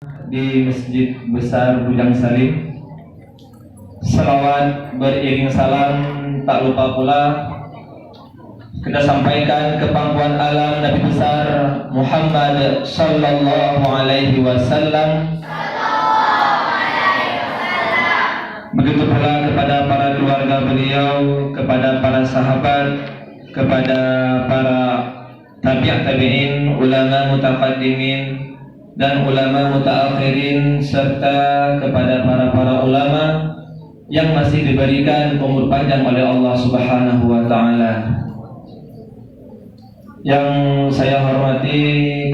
di Masjid Besar Bujang Salim. Salawat beriring salam tak lupa pula kita sampaikan ke pangkuan alam Nabi besar Muhammad sallallahu alaihi wasallam. Begitu pula kepada para keluarga beliau, kepada para sahabat, kepada para tabi'in, ulama mutaqaddimin dan ulama mutaakhirin, serta kepada para ulama yang masih diberikan umur panjang oleh Allah Subhanahu wa taala. Yang saya hormati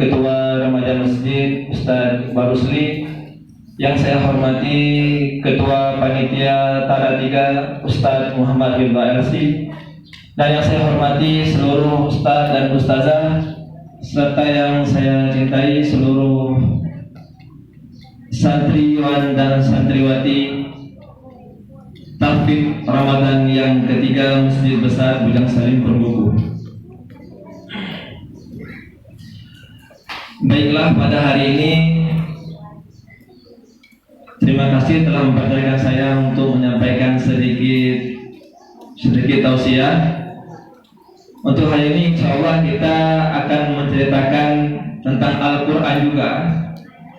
Ketua Remaja Masjid Ustaz Barusli, yang saya hormati Ketua Panitia Tara 3 Ustaz Muhammad Ridha LC, dan yang saya hormati seluruh ustaz dan ustazah, serta yang saya cintai seluruh santriwan dan santriwati Tahfidz Ramadan yang ketiga Masjid Besar Bujang Salim Perbuku. Baiklah, pada hari ini terima kasih telah mempercayakan saya untuk menyampaikan sedikit tausiah. Untuk hari ini insya Allah kita akan menceritakan tentang Al-Quran juga,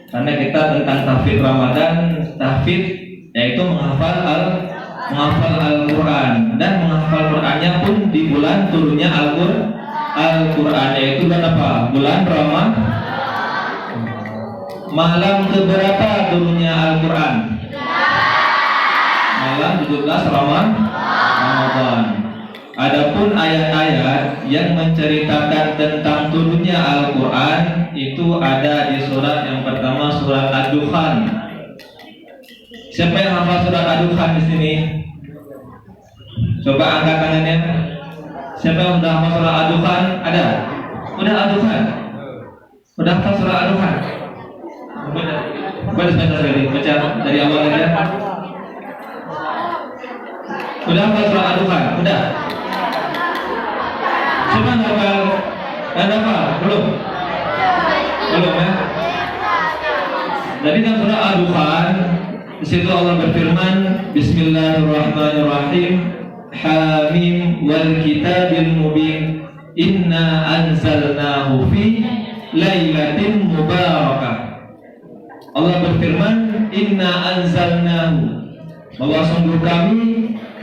karena kita tentang tahfidz Ramadan. Tahfidz yaitu menghafal Al-Quran, dan menghafal Qurannya pun di bulan turunnya Al-Quran, yaitu bulan apa? Bulan Ramadan. Malam keberapa turunnya Al-Quran? Malam 17 Ramadan. Adapun ayat-ayat yang menceritakan tentang turunnya Al-Quran itu ada di surat yang pertama, surat Ad-Dukhan. Siapa yang hafal surat Ad-Dukhan di sini? Coba angkat tangannya. Siapa yang sudah hafal surat Ad-Dukhan? Ada? Udah Ad-Dukhan? Udah hafal surat Ad-Dukhan? Baca dari awal aja. Udah hafal surat Ad-Dukhan? Udah? Coba hafal? Belum ya? Jadi dalam surah Ad-Dukhan, di situ Allah berfirman, Bismillahirrahmanirrahim, Hamim wal kitabil mubin, inna anzalnahu fi lailatin mubarakah. Allah berfirman, inna anzalnahu, bahwa sungguh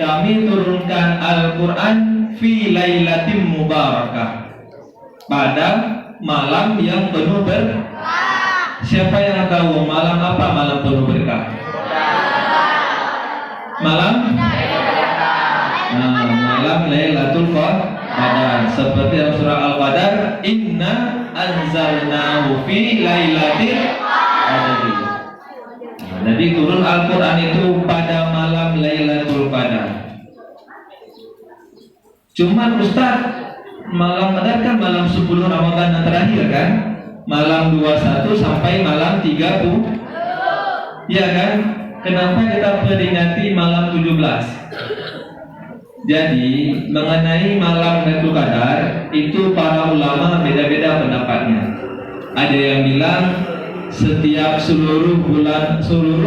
kami turunkan Al-Quran fi lailatin mubarakah, pada malam yang penuh berkah. Siapa yang tahu malam apa malam penuh berkah? Malam Lailatul Qadar. Seperti dalam surah Al-Qadar, inna anzalnahu fi lailatul qadar. Jadi turun Al-Quran itu pada malam Lailatul Qadar. Cuman Ustaz, malam Qadar kan malam 10 Ramadan yang terakhir kan? Malam 21 sampai malam 30. Ya kan? Kenapa kita peringati malam 17? Jadi mengenai malam Lailatul Qadar itu para ulama beda-beda pendapatnya. Ada yang bilang setiap seluruh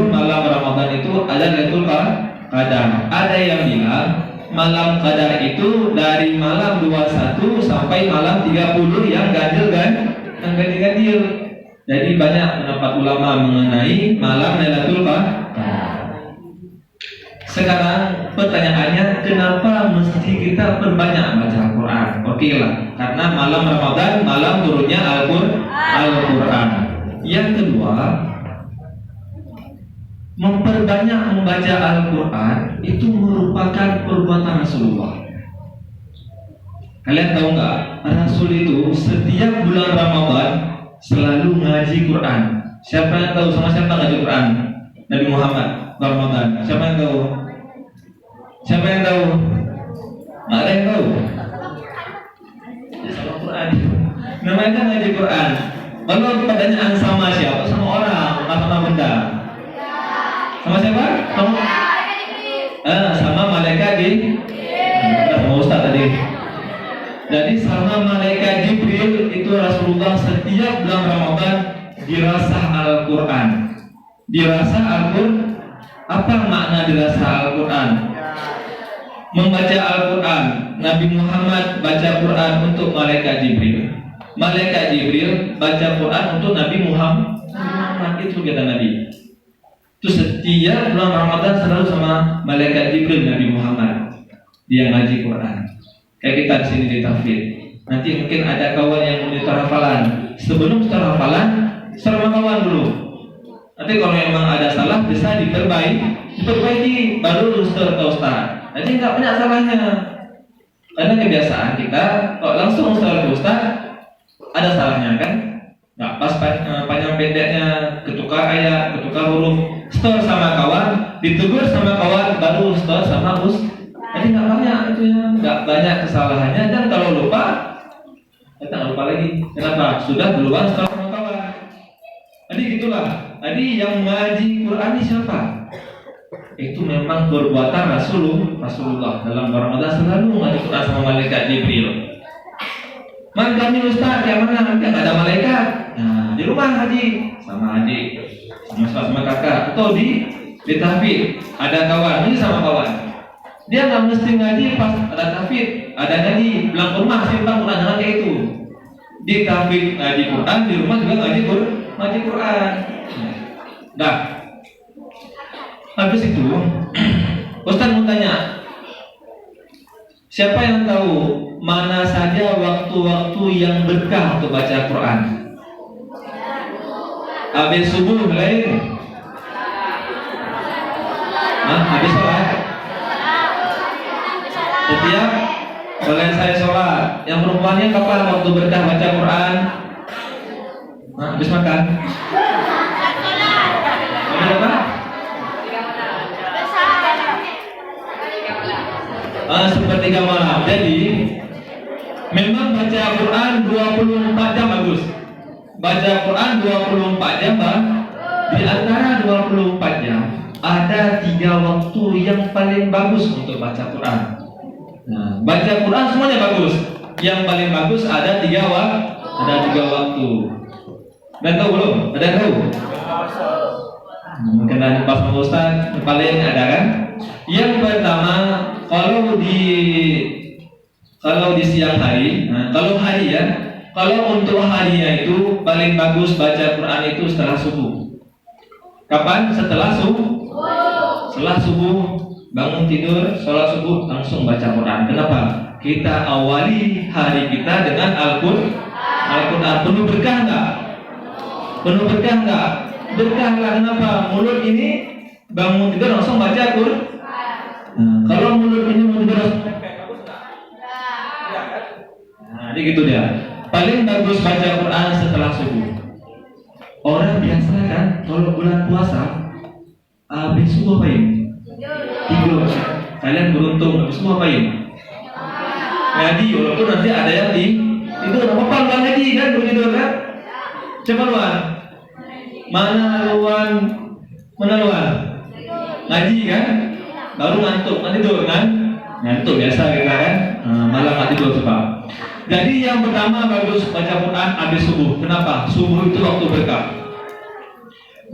malam Ramadan itu ada Lailatul Qadar. Ada yang bilang malam Qadar itu dari malam 21 sampai malam 30 yang ganjil. Jadi banyak pendapat ulama mengenai malam Lailatul Qadar. Sekarang pertanyaannya, kenapa mesti kita perbanyak baca Al-Quran? Oke lah, karena malam Ramadan, malam turunnya Al-Quran. Yang kedua, memperbanyak membaca Al-Quran itu merupakan perbuatan Rasulullah. Kalian tahu nggak? Rasul itu setiap bulan Ramadan selalu ngaji Quran. Siapa yang tahu sama siapa ngaji Quran? Nabi Muhammad Ramadan. Siapa yang tahu? Nggak ada yang tahu. Sama Quran. Namanya ngaji Quran. Lalu pertanyaan sama siapa? Sama orang, sama benda. Sama siapa? Sama malaikat sama Ustaz tadi. Jadi sama malaikat Jibril itu Rasulullah setiap bulan Ramadan dirasah Al-Quran. Dirasah Al-Quran. Apa makna dirasah Al-Quran? Membaca Al-Quran. Nabi Muhammad baca Quran untuk malaikat Jibril. Malaikat Jibril baca Quran untuk Nabi Muhammad. Itu kata Nabi. Itu setiap bulan Ramadan selalu sama malaikat Jibril Nabi Muhammad. Dia ngaji Quran. Kayak kita di sini di tahfidz. Nanti mungkin ada kawan yang monitor hafalan. Sebelum setor hafalan, sama kawan dulu. Nanti kalau memang ada salah bisa diperbaiki baru setor ke ustaz. Jadi nggak banyak salahnya. Karena kebiasaan kita kalau langsung setor ke ustaz ada salahnya kan? Nggak pas panjang pendeknya, ketukar ayat, ketukar huruf. Setor sama kawan, ditegur sama kawan, baru setor sama ustaz. Jadi nggak banyak itu ya, nggak banyak kesalahannya. Dan kalau lupa, kita nggak lupa lagi. Kenapa? Sudah duluan setor sama kawan. Jadi gitulah. Jadi yang ngaji Quran ini siapa? Itu memang perbuatan Rasulullah dalam Ramadan selalu ngaji Quran sama malaikat Jibril. Man kami ustaz yang mana? Nanti nggak ada malaikat. Nah di rumah haji sama adik, sama kakak, atau di tahfidz ada kawan ini sama kawan. Dia nggak mesti ngaji pas ada tahfidz, ada ngaji pulang ke rumah simpan Quran, jangan kayak itu. Di tahfidz ngaji Quran, di rumah juga ngaji Quran. Nah, habis itu Ustaz mau tanya, siapa yang tahu mana saja waktu-waktu yang berkah untuk baca Quran? Habis subuh lain? Habis sholat? Setiap selesai sholat. Yang perempuannya kapan waktu berkah baca Quran? Habis makan? Habis apa? Sepertiga malam. Jadi memang baca Quran 24 jam bagus. Baca Quran 24 jam bang. Di antara 24 jam ada 3 waktu yang paling bagus untuk baca Quran. Nah, baca Quran semuanya bagus. Yang paling bagus ada 3 waktu. Dan tahu belum? Ada tahu? Mungkin ada pas Ustaz paling ada kan? Yang pertama kalau di siang hari, kalau hari ya, kalau untuk harinya itu paling bagus baca Quran itu setelah subuh. Kapan? Setelah subuh. Setelah subuh bangun tidur, sholat subuh langsung baca Quran. Kenapa? Kita awali hari kita dengan Al-Quran. Penuh berkah enggak? Penuh berkah enggak? Berkah lah. Kenapa? Mulut ini bangun tidur langsung baca Quran. Kalau mulut ini mau tidur jadi gitu dia. Paling bagus baca Quran setelah subuh. Orang biasa kan kalau bulan puasa habis subuh apain? Tidur. Kalian beruntung habis subuh apain? Ngaji. Walaupun nanti ada yang itu apa-apa luan ngaji kan tidur kan? Coba luan. Mana luan? Ngaji kan? Baru ngantuk, tidur kan? Ngantuk biasa kita kan? Malam nggak tidur coba. Jadi yang pertama bagus baca Quran habis subuh. Kenapa? Subuh itu waktu berkah.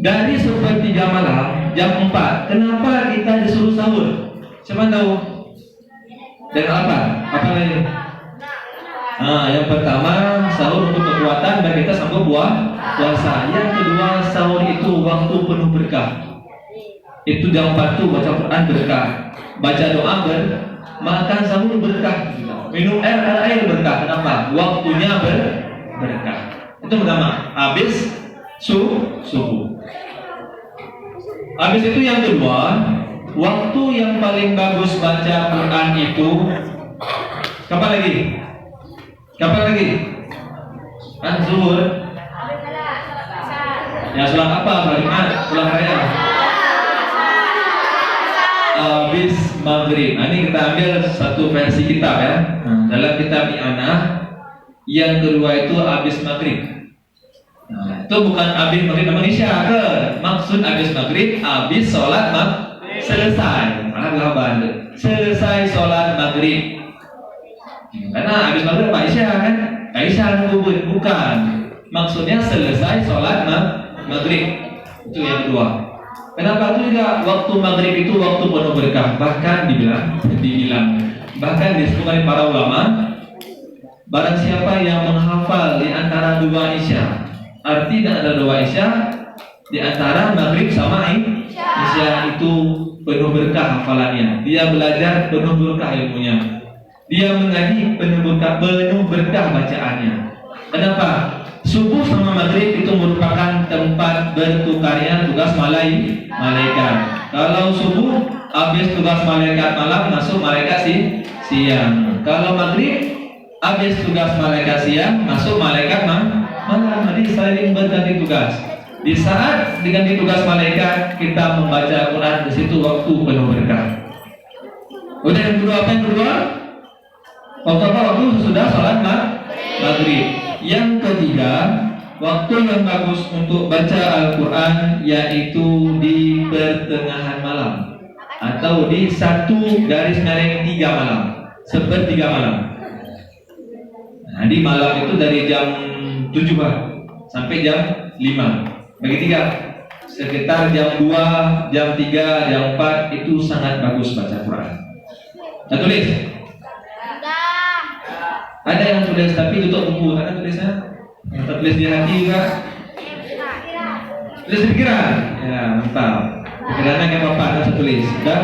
Dari sepertiga malam jam 4. Kenapa kita disuruh sahur? Siapa tahu? Dengan apa? Apa lagi? Yang pertama sahur untuk kekuatan dan kita sambung puasa. Yang kedua sahur itu waktu penuh berkah. Itu jam 4 tuh baca Quran berkah. Baca doa makan sahur berkah. Minum air berkah. Kenapa? Waktunya berkah. Itu pertama. Habis subuh. Habis itu yang kedua, waktu yang paling bagus baca Quran itu kapan lagi? Zuhur. Ya sholat apa? Sholat raya. Habis maghrib. Ini kita ambil satu versi kitab ya. Dalam kitab I'anah yang kedua itu habis maghrib. Itu bukan habis maghrib namun isya ke. Maksud habis maghrib, habis sholat selesai. Selesai sholat maghrib. Karena habis maghrib Pak Isya kan? Pak Isya bukan. maksudnya selesai sholat maghrib. Itu yang kedua. Kenapa itu juga waktu maghrib itu waktu penuh berkah? Bahkan dibilang bahkan disebutkan oleh para ulama, barang siapa yang menghafal di antara dua isya, arti dan ada dua isya di antara maghrib sama isya, itu penuh berkah hafalannya. Dia belajar penuh berkah ilmunya. Dia mengaji penuh berkah bacaannya. Kenapa? Subuh sama maghrib itu merupakan tempat bertukarnya tugas malaikat. Kalau subuh habis tugas malaikat malam, masuk malaikat siang. Kalau maghrib habis tugas malaikat siang, masuk malaikat malam. Jadi saling berganti tugas. Di saat diganti tugas malaikat, kita membaca Quran, di situ waktu penuh berkah. Udah yang kedua, apa yang kedua? Waktu apa? Waktu sudah sholat maghrib. Yang ketiga, waktu yang bagus untuk baca Al-Quran yaitu di pertengahan malam atau di 1 garis miring 3 malam, sepertiga malam. Nah, di malam itu dari jam 7 sampai jam 5. Bagi 3, sekitar jam 2, jam 3, jam 4 itu sangat bagus baca Quran. Nah, tulis. Ada yang tulis tapi tutup buku, ada tulisnya. Yang tertulis di hati juga. Tulis di pikiran. Ya, mantap. Pikirannya kayak apa? Ada tulis. Dan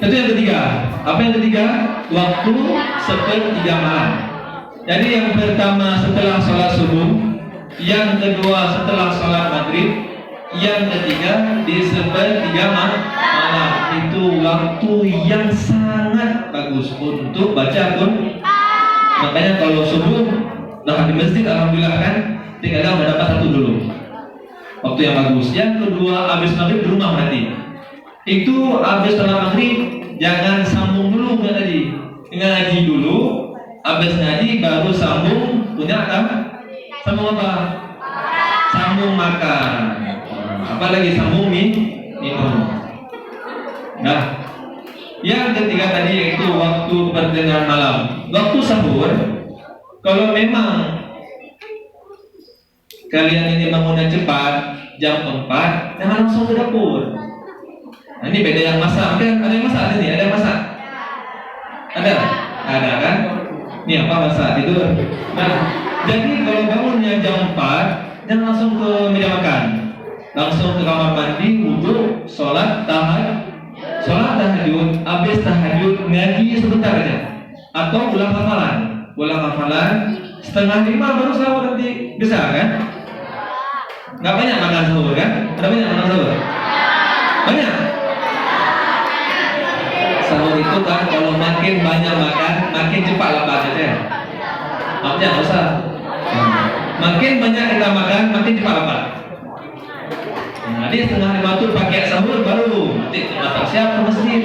itu yang ketiga. Apa yang ketiga? Waktu sepertiga malam. Jadi yang pertama setelah sholat subuh, yang kedua setelah sholat maghrib, yang ketiga di sepertiga malam. Itu waktu yang sangat bagus untuk baca Quran. Makanya kalau subuh dah di masjid, alhamdulillah kan, tinggal mendapat 1 dulu. Waktu yang bagus. Yang kedua, habis maghrib di rumah berarti. Itu habis sholat maghrib, jangan sambung dulu kayak tadi. Ngaji dulu, habis ngaji baru sambung punya apa? Sambung apa? Sambung makan. Apalagi sambung minum. Nah, yang ketiga tadi yaitu waktu pertengahan malam. Waktu sahur, kalau memang kalian ini bangunnya cepat, jam 4, jangan langsung ke dapur. Nah, ini beda yang masak. Ada yang masak ada nih? Ada yang masak? Ada kan? Ini apa masak? Tidur. Nah, jadi kalau bangunnya jam 4, jangan langsung ke meja makan. Langsung ke kamar mandi, wudhu, sholat tahajud, habis tahajud ngaji sebentar aja, atau ulang hafalan, 4:30 baru sahur nanti, bisa kan? Nggak banyak makan sahur kan? Ada banyak makan sahur? Banyak. Sahur itu kan kalau makin banyak makan, makin cepat lapar aja. Maksudnya nggak usah. Makin banyak kita makan, makin cepat lapar. Nah, di 4:30 tuh pakai sahur baru nanti masak siap ke masjid.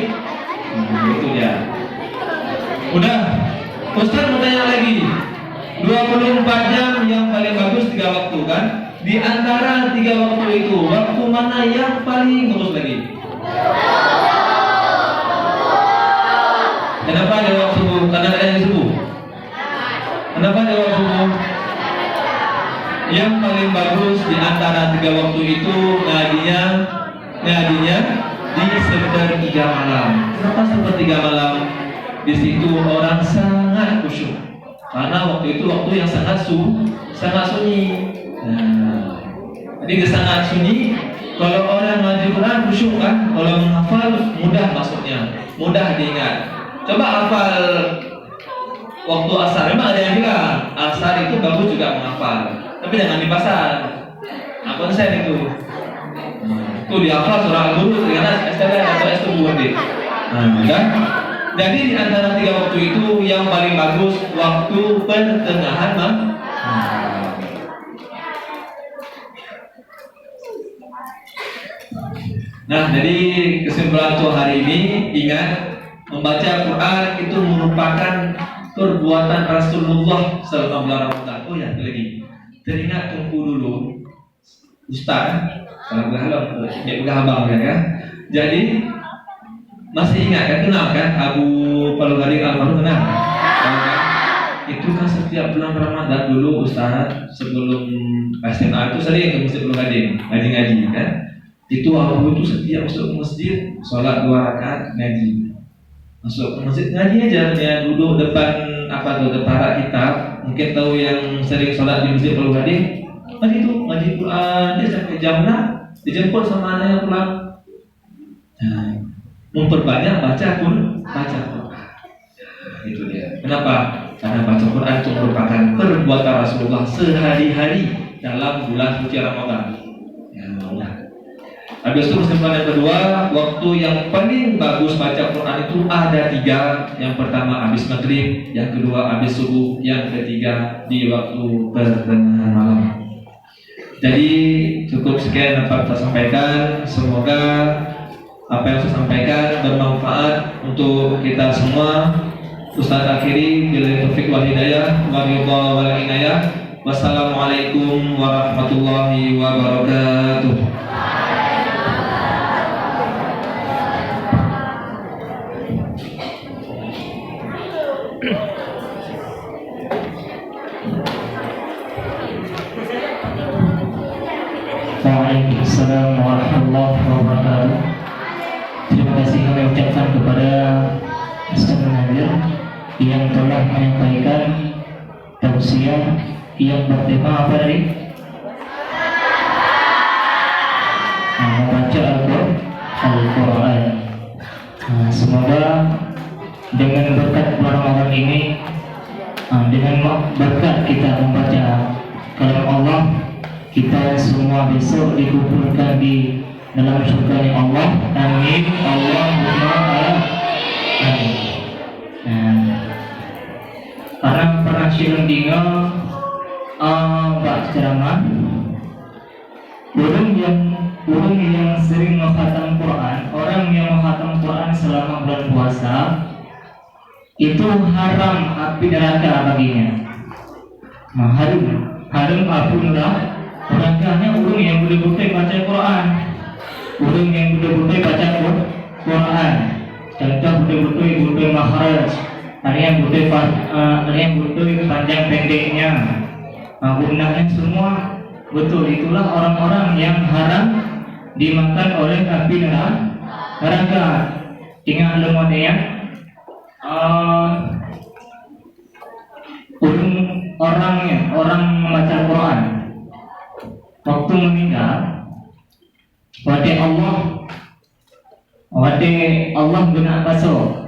Itu dia. Udah, Ustaz mau tanya lagi. 24 jam yang paling bagus 3 waktu kan? Di antara 3 waktu itu, waktu mana yang paling bagus lagi? Kenapa jawab subuh? Karena ada yang subuh. Kenapa jawab subuh? Yang paling bagus di antara 3 waktu itu ngadinya di sepertiga malam. Kenapa sepertiga malam? Di situ orang sangat khusyuk. Karena waktu itu waktu yang sangat sunyi. Nah, jadi sangat sunyi. Kalau orang ngaji Quran khusyuk kan, kalau menghafal mudah maksudnya, mudah diingat. Coba hafal waktu asar. Memang ada yang bilang asar itu bagus juga menghafal, tapi jangan di pasar. Apa saya itu? Itu dihafal surah Al-Buru dengan STB atau S2 nanti. Kan? Jadi di antara 3 waktu itu yang paling bagus waktu pertengahan malam. Nah, jadi kesimpulan untuk hari ini, ingat membaca Quran itu merupakan perbuatan Rasulullah Sallallahu Alaihi Wasallam. Oh ya, lagi. Teringat tunggu dulu, Ustaz. Kalau abang ya. Jadi masih ingat kan, kenal kan Abu Palugaring Almarhum, kenal? itu kan setiap bulan Ramadan dulu Ustaz, sebelum SMA itu sering ke masjid Pulau Gading ngaji-ngaji kan. Itu aku itu setiap masuk ke masjid sholat 2 rakaat ngaji. Masuk ke masjid ngaji aja, ya duduk depan depan rak kitab. Mungkin tahu yang sering sholat di masjid Pulau Gading. Kan itu ngaji Quran dia sampai jam 6 dijemput sama anak yang pulang. Nah, memperbanyak baca Quran. Itu dia. Kenapa? Karena baca Quran itu merupakan perbuatan Rasulullah sehari-hari dalam bulan suci Ramadan. Ya Allah. Habis itu kesimpulan yang kedua, waktu yang paling bagus baca Quran itu ada 3. Yang pertama habis maghrib, yang kedua habis subuh, yang ketiga di waktu pertengahan malam. Jadi cukup sekian dapat saya sampaikan. Semoga apa yang saya sampaikan bermanfaat untuk kita semua. Ustaz akhiri billahi taufiq wal hidayah wa ridha wal inayah. Wassalamualaikum warahmatullahi wabarakatuh. Waalaikumsalam warahmatullahi wabarakatuh. Terima kasih kami ucapkan kepada Ustaz Munawir yang telah menyampaikan tausiah yang bertema apa tadi? Membaca Al-Quran. Semoga dengan berkat bulan Ramadan ini, dengan berkat kita membaca kalam Allah, kita semua besok dikumpulkan di dalam surga Allah. Amin. Allahumma amin. Karena pernah silem dingin Pak ceramah, orang yang sering menghatam Quran, orang yang menghatam Quran selama bulan puasa itu haram api neraka baginya. Haram api neraka. Orangnya orang yang betul-betul baca Quran, orang yang betul-betul baca Quran, contoh betul-betul makhraj, ada yang betul panjang pendeknya, gunanya semua betul. Itulah orang-orang yang haram dimakan oleh api neraka. Ingat lemon ya, orang membaca Quran waktu meninggal, wadi Allah guna paso.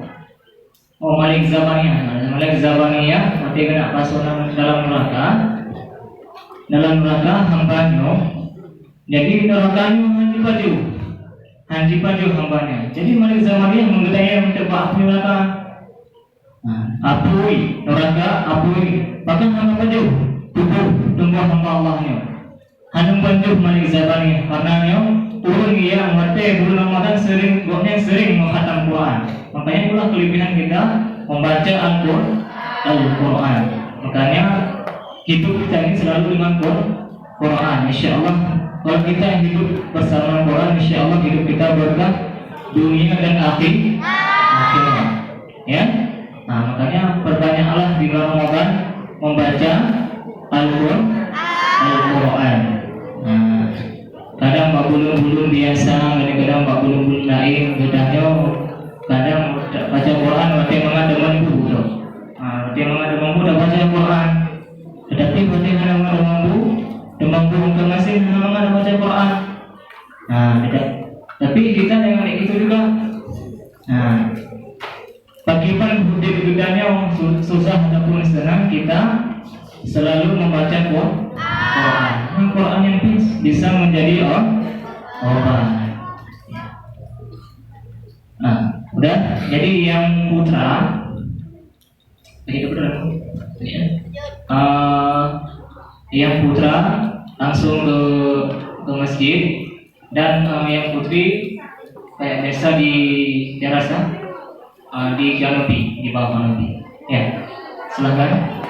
Malik Zabaniyah wadi guna paso dalam neraka hambanya. Jadi nerakanya hanji baju hambanya. Jadi Malik Zabaniyah menggedaya mencoba api neraka. Apui bahkan hamba baju tubuh tunggu hamba Allahnya. Hanum banjur Malik Zabani karenanya orang yang mati bulan Ramadan sering menghatam Quran. Makanya itulah kelebihan kita membaca Al-Quran. Makanya hidup kita ini selalu dengan Quran. Insya Allah kalau kita hidup bersama Quran, insya Allah hidup kita berkah dunia dan akhirat. Ya. Nah, makanya perbanyaklah di bulan Ramadan membaca Al-Quran. Kadang mbak bulung biasa, kadang mbak bulung lain, kadang baca Quran, waktu mengademan bu, udah baca Quran. Tetapi waktu mengademan bu untuk masih mengademan baca Quran. Tapi kita dengan itu juga. Bagaimana hidup bedanya susah ataupun senang, kita selalu membaca Quran. Quran yang bisa menjadi obat. Udah. Jadi yang putra, yang putra langsung ke masjid, dan yang putri kayak biasa di terasa, di kanopi, di bawah kanopi. Ya, silakan.